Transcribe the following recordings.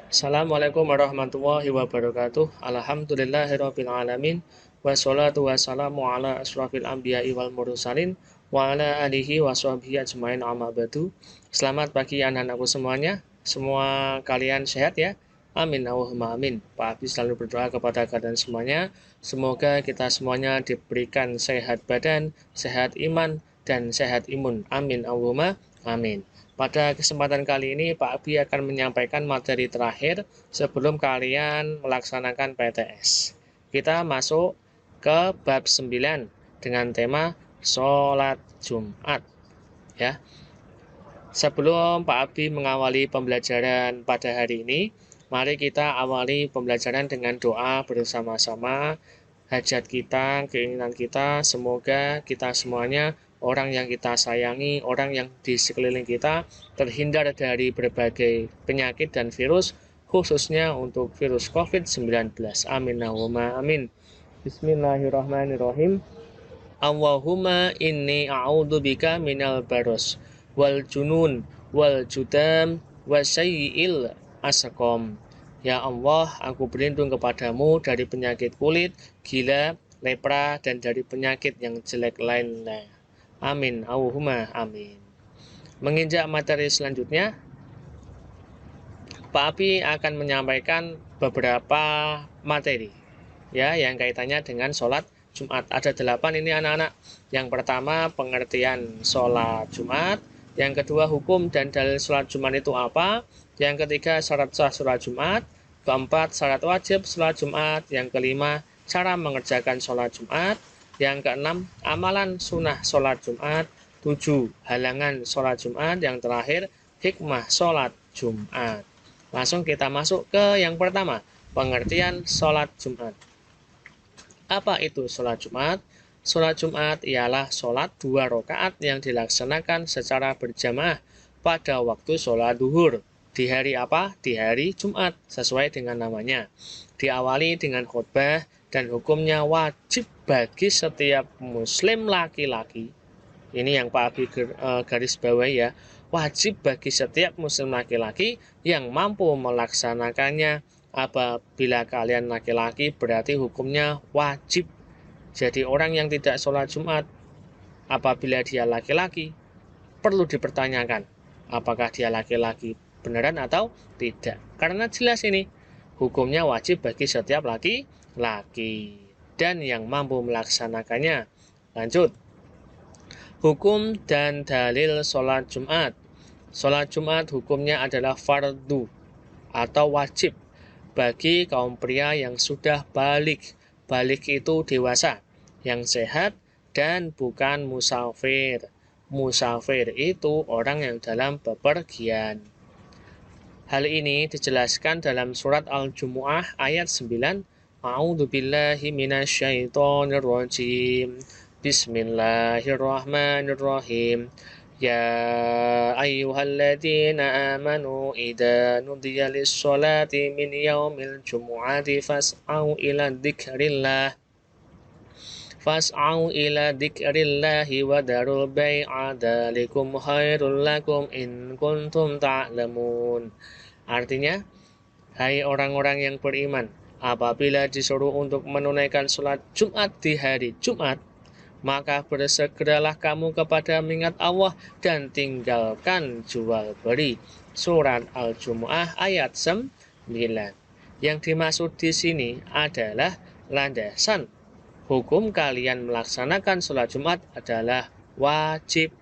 Assalamualaikum warahmatullahi wabarakatuh. Alhamdulillahirabbil alamin. Wassalatu wassalamu ala asrofil anbiya'i wal mursalin wa ala alihi wa sahbihi ajmain amma ba'du. Selamat pagi anak-anakku semuanya. Semua kalian sehat ya? Amin Allahumma amin. Pak Abi selalu berdoa kepada kalian semuanya. Semoga kita semuanya diberikan sehat badan, sehat iman, dan sehat imun. Amin Allahumma amin. Pada kesempatan kali ini, Pak Abi akan menyampaikan materi terakhir sebelum kalian melaksanakan PTS. Kita masuk ke bab 9 dengan tema sholat Jumat. Ya. Sebelum Pak Abi mengawali pembelajaran pada hari ini, mari kita awali pembelajaran dengan doa bersama-sama. Hajat kita, keinginan kita, semoga kita semuanya, orang yang kita sayangi, orang yang di sekeliling kita, terhindar dari berbagai penyakit dan virus, khususnya untuk virus COVID-19. Amin. Allahumma amin. Bismillahirrahmanirrahim. Allahumma inni a'udzubika minal baros wal junun wal judam wa sayyi'il asqam. Ya Allah, aku berlindung kepadamu dari penyakit kulit, gila, lepra, dan dari penyakit yang jelek lainnya. Amin. Allahumma amin. Menginjak materi selanjutnya, Pak Abi akan menyampaikan beberapa materi ya yang kaitannya dengan sholat Jumat. Ada 8 ini anak-anak. Yang pertama pengertian sholat Jumat, yang kedua hukum dan dalil sholat Jumat itu apa, yang ketiga syarat sah sholat Jumat, keempat syarat wajib sholat Jumat, yang kelima cara mengerjakan sholat Jumat, yang keenam amalan sunnah sholat Jumat, 7 halangan sholat Jumat, yang terakhir hikmah sholat Jumat. Langsung kita masuk ke yang pertama, pengertian sholat Jumat. Apa itu sholat Jumat? Sholat Jumat ialah sholat 2 rakaat yang dilaksanakan secara berjamaah pada waktu sholat duhur. Di hari apa? Di hari Jumat, sesuai dengan namanya. Diawali dengan khutbah dan hukumnya wajib bagi setiap muslim laki-laki. Ini yang Pak Abi garis bawahi ya. Wajib bagi setiap muslim laki-laki yang mampu melaksanakannya. Apabila kalian laki-laki berarti hukumnya wajib. Jadi orang yang tidak sholat Jumat apabila dia laki-laki perlu dipertanyakan apakah dia laki-laki beneran atau tidak. Karena jelas ini hukumnya wajib bagi setiap laki-laki dan yang mampu melaksanakannya. Lanjut. Hukum dan dalil sholat Jumat. Sholat Jumat hukumnya adalah fardu atau wajib bagi kaum pria yang sudah balik. Balik itu dewasa, yang sehat dan bukan musafir. Musafir itu orang yang dalam bepergian. Hal ini dijelaskan dalam surat Al-Jumu'ah ayat 9. A'udzubillahi minasyaitonirrajim. Bismillahirrahmanirrahim. Ya ayyuhalladzina amanu idza nudiya lis-sholati min yaumil jumu'ati fas'au ila dzikrillahi wa darul bai'a dzalikum khairul lakum in kuntum ta'lamun. Artinya, hai orang-orang yang beriman, apabila disuruh untuk menunaikan sholat Jumat di hari Jumat, maka bersegeralah kamu kepada mengingat Allah dan tinggalkan jual beli. Surat Al-Jumu'ah ayat 9. Yang dimaksud di sini adalah landasan hukum kalian melaksanakan sholat Jumat adalah wajib.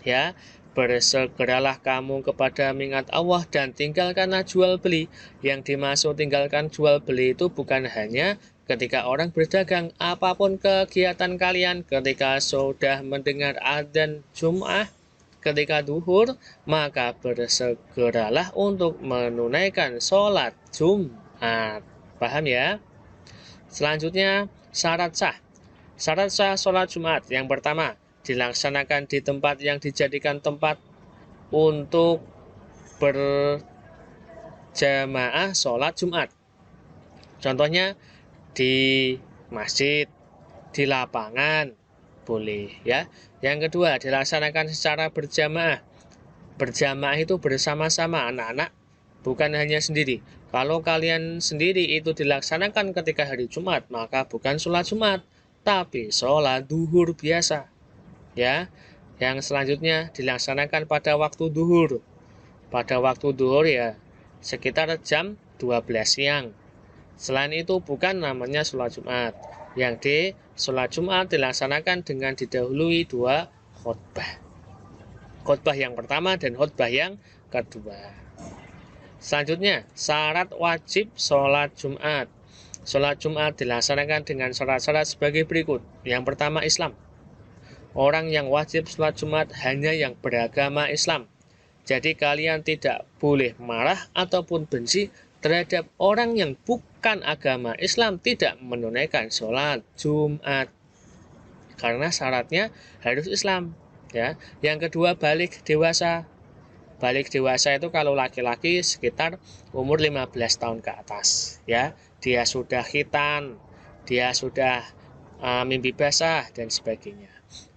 Ya, bersegeralah kamu kepada mengingat Allah dan tinggalkanlah jual beli. Yang dimaksud tinggalkan jual beli itu bukan hanya ketika orang berdagang, apapun kegiatan kalian, ketika sudah mendengar adzan Jum'ah, ketika duhur, maka bersegeralah untuk menunaikan sholat Jumat. Paham ya? Selanjutnya, syarat sah. Syarat sah sholat Jumat yang pertama, dilaksanakan di tempat yang dijadikan tempat untuk berjamaah sholat Jumat. Contohnya, di masjid, di lapangan, boleh ya. Yang kedua, dilaksanakan secara berjamaah. Berjamaah itu bersama-sama anak-anak bukan hanya sendiri. Kalau kalian sendiri itu dilaksanakan ketika hari Jumat, maka bukan sholat Jumat, tapi sholat duhur biasa. Ya, yang selanjutnya dilaksanakan pada waktu duhur. Pada waktu duhur ya sekitar jam 12 siang. Selain itu bukan namanya sholat Jumat. Yang di sholat Jumat dilaksanakan dengan didahului 2 khutbah. Khutbah yang pertama dan khutbah yang kedua. Selanjutnya, syarat wajib sholat Jumat. Sholat Jumat dilaksanakan dengan syarat-syarat sebagai berikut. Yang pertama, Islam. Orang yang wajib sholat Jumat hanya yang beragama Islam. Jadi kalian tidak boleh marah ataupun benci terhadap orang yang bukan agama Islam tidak menunaikan sholat Jumat. Karena syaratnya harus Islam. Ya. Yang kedua, balik dewasa. Balik dewasa itu kalau laki-laki sekitar umur 15 tahun ke atas. Ya. Dia sudah khitan, dia sudah mimpi basah dan sebagainya.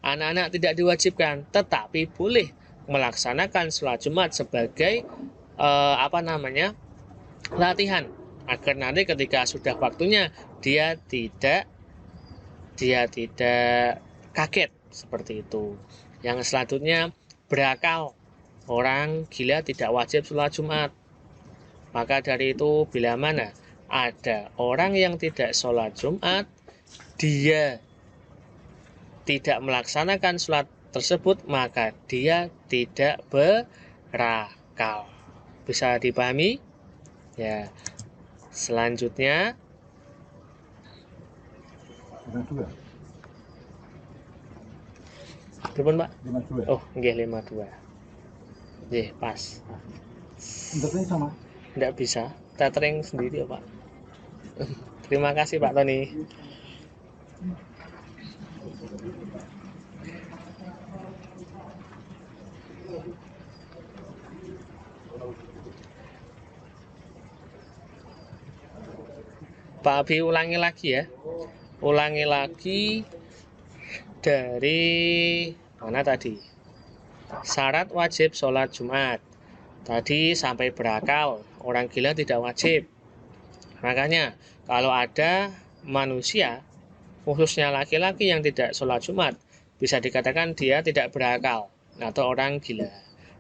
Anak-anak tidak diwajibkan, tetapi boleh melaksanakan sholat Jumat sebagai latihan agar nanti ketika sudah waktunya dia tidak kaget seperti itu. Yang selanjutnya berakal. Orang gila tidak wajib sholat Jumat. Maka dari itu bila mana ada orang yang tidak sholat Jumat, dia tidak melaksanakan sholat tersebut, maka dia tidak berakal. Bisa dipahami? Ya. Selanjutnya 52. Pripun, Pak? 52. Oh, nggih 52. Nggih, pas. Untuk ini sama. Tidak bisa. Tethering sendiri ya, Pak. Terima kasih, Pak Tony. Pak Abi ulangi lagi ya. Ulangi lagi dari mana tadi? Syarat wajib sholat Jumat. Tadi sampai berakal, orang gila tidak wajib. Makanya kalau ada manusia, khususnya laki-laki yang tidak sholat Jumat, bisa dikatakan dia tidak berakal atau orang gila.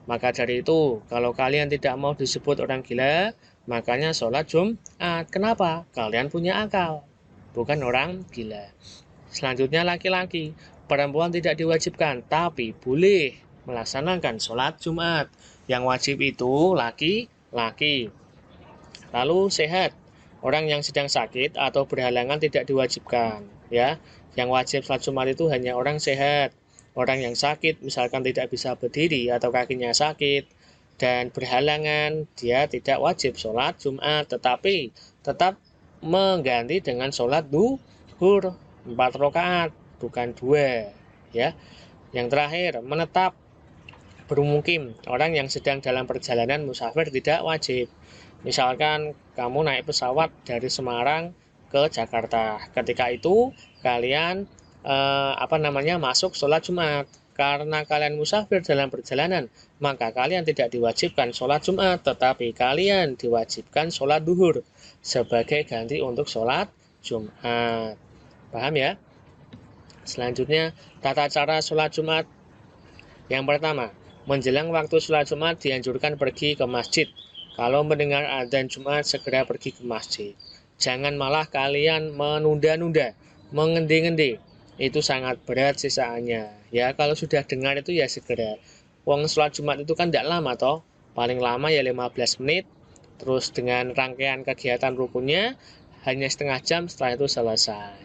Maka dari itu, kalau kalian tidak mau disebut orang gila, makanya sholat Jumat. Kenapa? Kalian punya akal, bukan orang gila. Selanjutnya laki-laki, perempuan tidak diwajibkan, tapi boleh melaksanakan sholat Jumat. Yang wajib itu laki-laki. Lalu sehat, orang yang sedang sakit atau berhalangan tidak diwajibkan. Ya, yang wajib sholat Jumat itu hanya orang sehat. Orang yang sakit, misalkan tidak bisa berdiri atau kakinya sakit dan berhalangan, dia tidak wajib sholat Jumat, tetapi tetap mengganti dengan sholat duhur 4 rakaat, bukan 2. Ya. Yang terakhir, menetap bermukim. Orang yang sedang dalam perjalanan musafir tidak wajib. Misalkan kamu naik pesawat dari Semarang ke Jakarta. Ketika itu kalian masuk sholat Jumat. Karena kalian musafir dalam perjalanan, maka kalian tidak diwajibkan sholat Jumat, tetapi kalian diwajibkan sholat duhur sebagai ganti untuk sholat Jumat. Paham ya? Selanjutnya, tata cara sholat Jumat. Yang pertama, menjelang waktu sholat Jumat dianjurkan pergi ke masjid. Kalau mendengar adzan Jumat, segera pergi ke masjid. Jangan malah kalian menunda-nunda, mengendi-ngendi. Itu sangat berat sisaannya. Ya, kalau sudah dengar itu ya segera. Wong sholat Jumat itu kan tidak lama toh. Paling lama ya 15 menit. Terus dengan rangkaian kegiatan rukunnya hanya setengah jam, setelah itu selesai.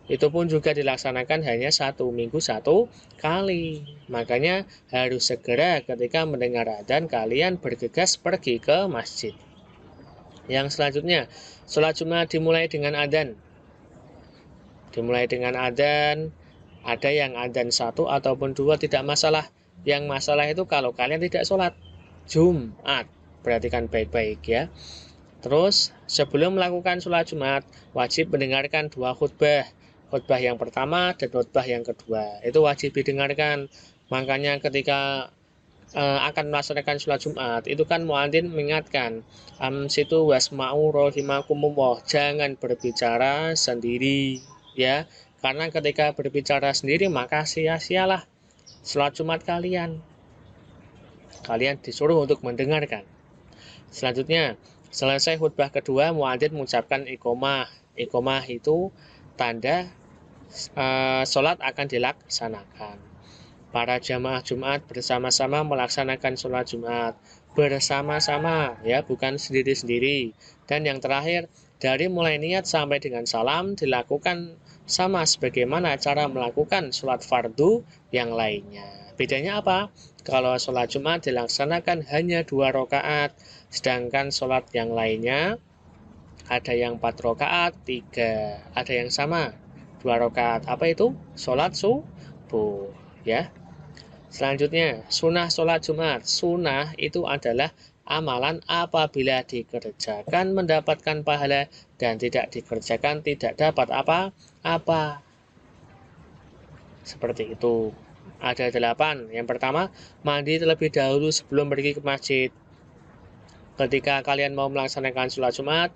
Itu pun juga dilaksanakan hanya 1 minggu 1 kali. Makanya harus segera ketika mendengar adzan kalian bergegas pergi ke masjid. Yang selanjutnya, sholat Jumat dimulai dengan adzan. Dimulai dengan adzan, ada yang adzan 1 ataupun 2 tidak masalah. Yang masalah itu kalau kalian tidak sholat Jumat. Perhatikan baik-baik ya. Terus sebelum melakukan sholat Jumat, wajib mendengarkan 2 khutbah. Khutbah yang pertama dan khutbah yang kedua. Itu wajib didengarkan. Makanya ketika akan melaksanakan sholat Jumat, itu kan muadzin mengingatkan, situ wasma'u rahimakumullah, jangan berbicara sendiri, ya. Karena ketika berbicara sendiri maka sia-sialah sholat Jumat kalian. Kalian disuruh untuk mendengarkan. Selanjutnya, selesai khutbah kedua, muadzin mengucapkan iqomah. Iqomah itu tanda sholat akan dilaksanakan. Para jamaah Jumat bersama-sama melaksanakan sholat Jumat bersama-sama, ya, bukan sendiri-sendiri. Dan yang terakhir, dari mulai niat sampai dengan salam dilakukan sama sebagaimana cara melakukan sholat fardu yang lainnya. Bedanya apa? Kalau sholat Jumat dilaksanakan hanya 2 rakaat, sedangkan sholat yang lainnya ada yang 4 rakaat, 3, ada yang sama 2 rakaat. Apa itu? Sholat subuh, ya. Selanjutnya, sunnah sholat Jumat. Sunnah itu adalah amalan apabila dikerjakan mendapatkan pahala dan tidak dikerjakan tidak dapat apa-apa. Seperti itu. Ada 8. Yang pertama, mandi terlebih dahulu sebelum pergi ke masjid. Ketika kalian mau melaksanakan sholat Jumat,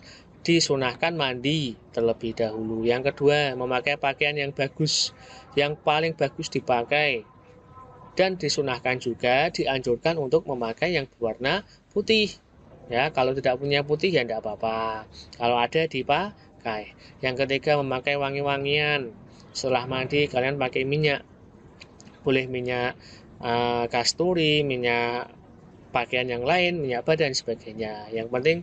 disunahkan mandi terlebih dahulu. Yang kedua, memakai pakaian yang bagus, yang paling bagus dipakai. Dan disunahkan juga, dianjurkan untuk memakai yang berwarna putih. Ya, kalau tidak punya putih ya tidak apa-apa. Kalau ada dipakai. Yang ketiga, memakai wangi-wangian. Setelah mandi kalian pakai minyak. Boleh minyak kasturi, minyak pakaian yang lain, minyak badan sebagainya. Yang penting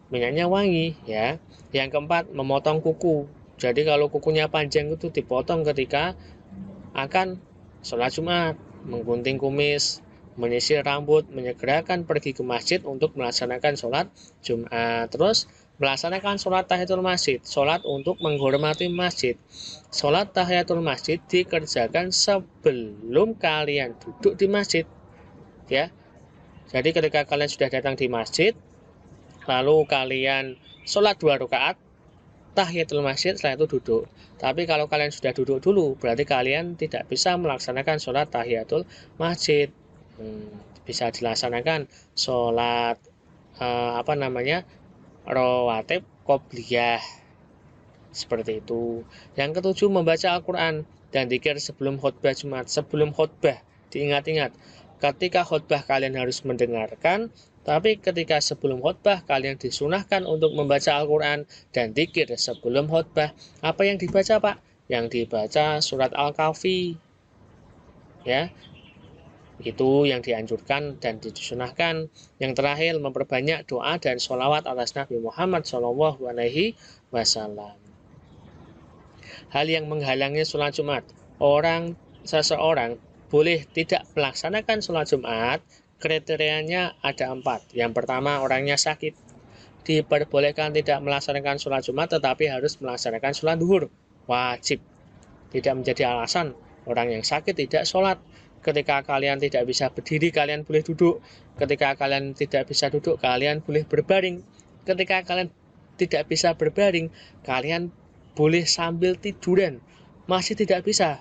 minyaknya wangi, ya. Yang keempat, memotong kuku. Jadi kalau kukunya panjang itu dipotong ketika akan sholat Jumat, menggunting kumis, menyisir rambut, menyegerakan pergi ke masjid untuk melaksanakan sholat Jumat. Terus melaksanakan sholat tahiyatul masjid, sholat untuk menghormati masjid. Sholat tahiyatul masjid dikerjakan sebelum kalian duduk di masjid, ya. Jadi ketika kalian sudah datang di masjid, lalu kalian sholat 2 rakaat, tahiyatul masjid, setelah itu duduk. Tapi kalau kalian sudah duduk dulu, berarti kalian tidak bisa melaksanakan sholat tahiyatul masjid. Bisa dilaksanakan sholat rawatib qobliyah, seperti itu. Yang ketujuh, membaca Al-Quran dan dzikir sebelum khutbah Jumat. Sebelum khutbah, diingat-ingat, ketika khutbah kalian harus mendengarkan, tapi ketika sebelum khutbah kalian disunahkan untuk membaca Al-Quran dan dzikir sebelum khutbah. Apa yang dibaca, Pak? Yang dibaca surat Al-Kahfi, ya. Itu yang dianjurkan dan disunahkan. Yang terakhir, memperbanyak doa dan sholawat atas Nabi Muhammad SAW. Hal yang menghalangi sholat Jumat, seseorang boleh tidak melaksanakan sholat Jumat. Kriterianya ada 4. Yang pertama, orangnya sakit. Diperbolehkan tidak melaksanakan sholat Jumat tetapi harus melaksanakan sholat duhur. Wajib. Tidak menjadi alasan orang yang sakit tidak sholat. Ketika kalian tidak bisa berdiri, kalian boleh duduk. Ketika kalian tidak bisa duduk, kalian boleh berbaring. Ketika kalian tidak bisa berbaring, kalian boleh sambil tiduran. Masih tidak bisa,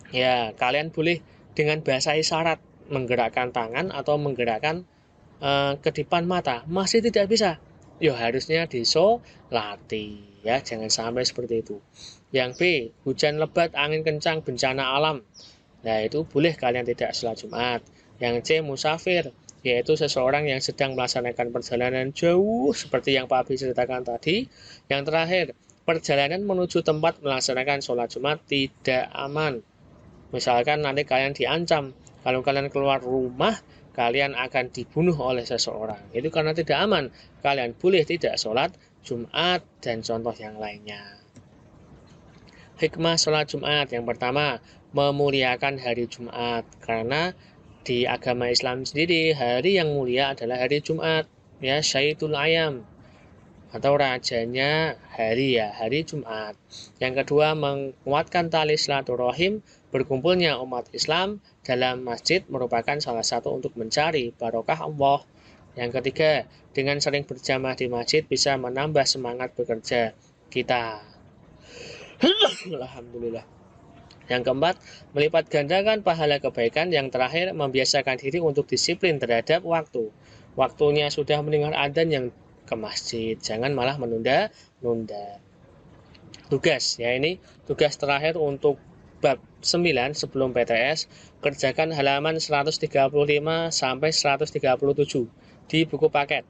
ya, kalian boleh dengan bahasa isyarat menggerakkan tangan atau menggerakkan kedipan mata. Masih tidak bisa, ya harusnya disolati, ya, jangan sampai seperti itu. Yang B, hujan lebat, angin kencang, bencana alam. Nah, itu boleh kalian tidak sholat Jumat. Yang C, musafir, yaitu seseorang yang sedang melaksanakan perjalanan jauh seperti yang Pak Abi ceritakan tadi. Yang terakhir, perjalanan menuju tempat melaksanakan sholat Jumat tidak aman. Misalkan nanti kalian diancam, kalau kalian keluar rumah, kalian akan dibunuh oleh seseorang. Itu karena tidak aman. Kalian boleh tidak sholat Jumat dan contoh yang lainnya. Hikmah sholat Jumat, yang pertama, memuliakan hari Jumat. Karena di agama Islam sendiri, hari yang mulia adalah hari Jumat, ya, Syaidul Ayam, atau rajanya hari, ya, hari Jumat. Yang kedua, menguatkan tali silaturahim. Berkumpulnya umat Islam dalam masjid merupakan salah satu untuk mencari barokah Allah. Yang ketiga, dengan sering berjamaah di masjid bisa menambah semangat bekerja kita. Alhamdulillah. Yang keempat, melipat gandakan pahala kebaikan. Yang terakhir, membiasakan diri untuk disiplin terhadap waktu. Waktunya sudah mendengar adzan yang ke masjid, jangan malah menunda-nunda. Tugas, ya ini tugas terakhir untuk bab 9 sebelum PTS, kerjakan halaman 135 sampai 137 di buku paket.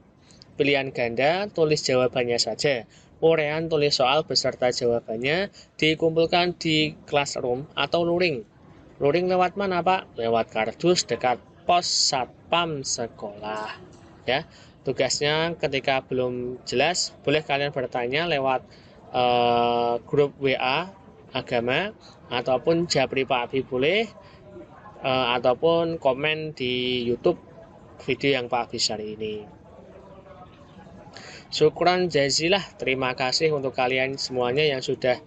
Pilihan ganda, tulis jawabannya saja. Urean tulis soal beserta jawabannya dikumpulkan di classroom atau luring. Luring lewat mana, Pak? Lewat kardus dekat pos satpam sekolah. Ya, tugasnya ketika belum jelas, boleh kalian bertanya lewat grup WA agama ataupun Japri Pak Abi boleh, ataupun komen di YouTube video yang Pak Abi hari ini. Syukran jazilah, terima kasih untuk kalian semuanya yang sudah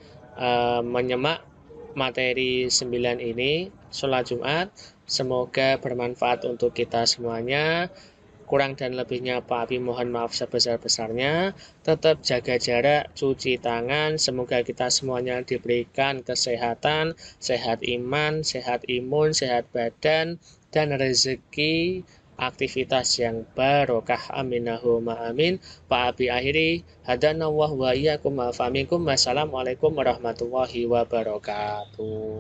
menyimak materi 9 ini, sholat Jumat. Semoga bermanfaat untuk kita semuanya. Kurang dan lebihnya Pak Abi mohon maaf sebesar-besarnya. Tetap jaga jarak, cuci tangan. Semoga kita semuanya diberikan kesehatan, sehat iman, sehat imun, sehat badan, dan rezeki aktivitas yang barokah. Aminahumma amin. Pak Abi akhiri, hadanallahu wa iyyakum wa minkum. Wassalamualaikum warahmatullahi wabarakatuh.